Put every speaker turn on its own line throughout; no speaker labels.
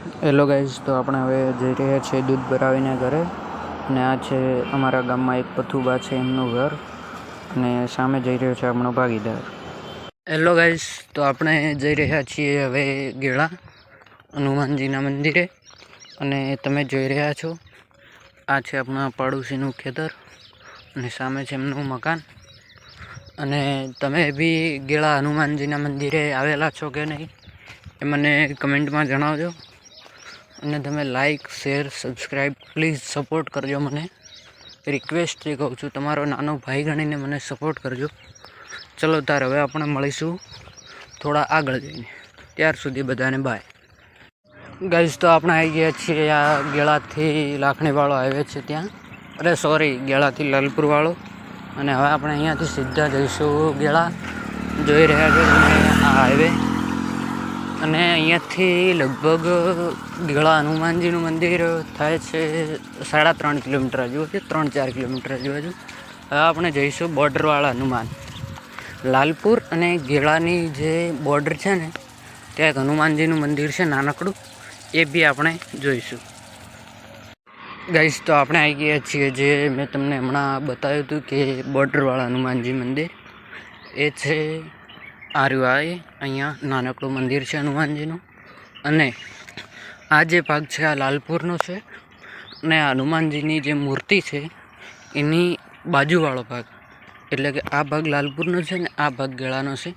Hello guys, તો આપણે હવે જઈ રહ્યા છીએ દૂધ ભરાવીને ઘરે. અને આ છે અમારા ગામમાં એક પથુબા છે, એમનું ઘર. અને સામે જઈ રહ્યો છે આપણો ભાગીદાર. હેલો ગાઈઝ, તો આપણે જઈ રહ્યા છીએ હવે ગેળા હનુમાનજીના મંદિરે. અને તમે જોઈ રહ્યા છો, આ છે આપણા પાડોશીનું ખેતર અને સામે છે એમનું મકાન. અને તમે બી ગેળા હનુમાનજીના મંદિરે આવેલા છો કે નહીં એ મને કમેન્ટમાં જણાવજો. અને તમે like, share, subscribe please support કરજો. મને રિક્વેસ્ટથી કહું છું, તમારો નાનો ભાઈ ગણીને મને સપોર્ટ કરજો. ચલો તાર હવે આપણે મળીશું થોડા આગળ જઈને. ત્યાર સુધી બધાને બાય. ગાઈઝ, તો આપણે આવી ગયા છીએ આ ગેળાથી લાખણીવાળો હાઈવે છે ત્યાં. અરે સોરી, ગેળાથી લાલપુરવાળો. અને હવે આપણે અહીંયાથી સીધા જઈશું ગેળા. જોઈ રહ્યા છો તમે આ હાઈવે. અને અહીંયાથી લગભગ ગેળા હનુમાનજીનું મંદિર થાય છે 3.5 કિલોમીટર આજુબાજુ, 3-4 કિલોમીટર આજુબાજુ. હવે આપણે જઈશું બોર્ડરવાળા હનુમાન. લાલપુર અને ગેળાની જે બોર્ડર છે ને, ત્યાં એક હનુમાનજીનું મંદિર છે નાનકડું, એ બી આપણે જોઈશું. ગાઈઝ, તો આપણે આવી ગયા છીએ જે મેં તમને હમણાં બતાવ્યું હતું કે બોર્ડરવાળા હનુમાનજી મંદિર. એ છે અહીંયા નાનકડું મંદિર છે હનુમાનજીનું. અને આ જે ભાગ છે આ લાલપુરનો છે. અને આ હનુમાનજીની જે મૂર્તિ છે એની બાજુવાળો ભાગ, એટલે કે આ ભાગ લાલપુરનો છે ને આ ભાગ ગેળાનો છે.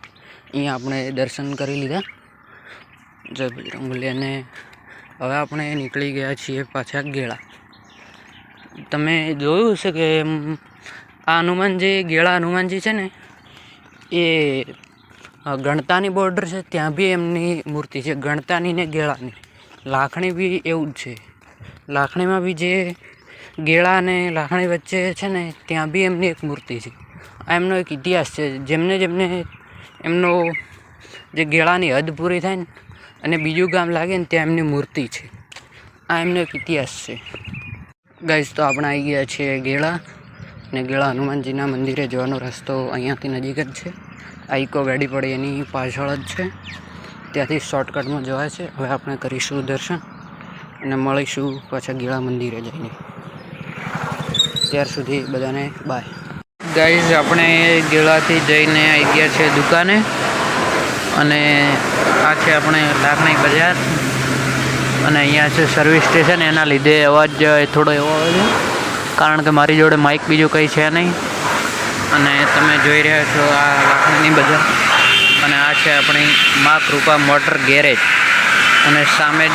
અહીંયા આપણે દર્શન કરી લીધા, જય બજરંગબલી. અને હવે આપણે નીકળી ગયા છીએ પાછા ગેળા. તમે જોયું હશે કે આ હનુમાનજી, ગેળા હનુમાનજી છે ને, એ ગણતાની બોર્ડર છે ત્યાં બી એમની મૂર્તિ છે, ગણતાની ને ગેળાની. લાખણી બી એવું જ છે. લાખણીમાં બી જે ગેળા અને લાખણી વચ્ચે છે ને ત્યાં બી એમની એક મૂર્તિ છે. આ એમનો એક ઇતિહાસ છે. જેમને જેમને એમનો જે ગેળાની હદ પૂરી થાય ને અને બીજું ગામ લાગે ને ત્યાં એમની મૂર્તિ છે. આ એમનો એક ઇતિહાસ છે. ગાઈઝ, તો આપણે આવી ગયા છીએ ગેળા. અને ગેળા હનુમાનજીના મંદિરે જવાનો રસ્તો અહીંયાથી નજીક જ છે. આ ઇકો ગાડી પડી એની પાછળ જ છે, ત્યાંથી શોર્ટકટમાં જવાય છે. હવે આપણે કરીશું દર્શન અને મળીશું પાછા ગેળા મંદિરે જઈને. ત્યાર સુધી બધાને બાય. ગાઈઝ, આપણે ગેળાથી જઈને આવી ગયા છે દુકાને. અને આ છે આપણે લાખણી બજાર. અને અહીંયા છે સર્વિસ સ્ટેશન. એના લીધે અવાજ થોડો એવો આવે છે, કારણ કે મારી જોડે માઇક બીજું કંઈ છે નહીં. અને તમે જોઈ રહ્યા છો આ લાખણીની બજાર. અને આ છે આપણી મા કૃપા મોટર ગેરેજ. અને સામે